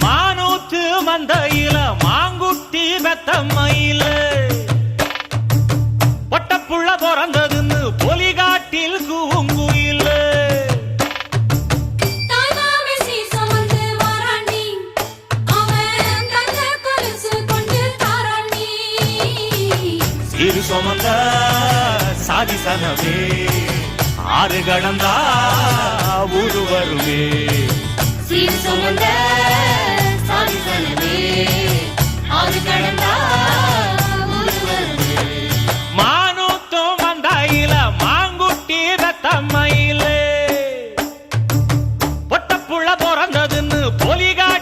மானூத்து மந்தையில மாங்குட்டி மெத்தம்மையில ஒட்டப்புள்ள பிறந்ததுன்னு பொலிகாட்டில் கூங்குயில சிறு சுமந்த சாதிசனவே ஆறு கடந்தா ஊரு வருவே சீர் சுமந்த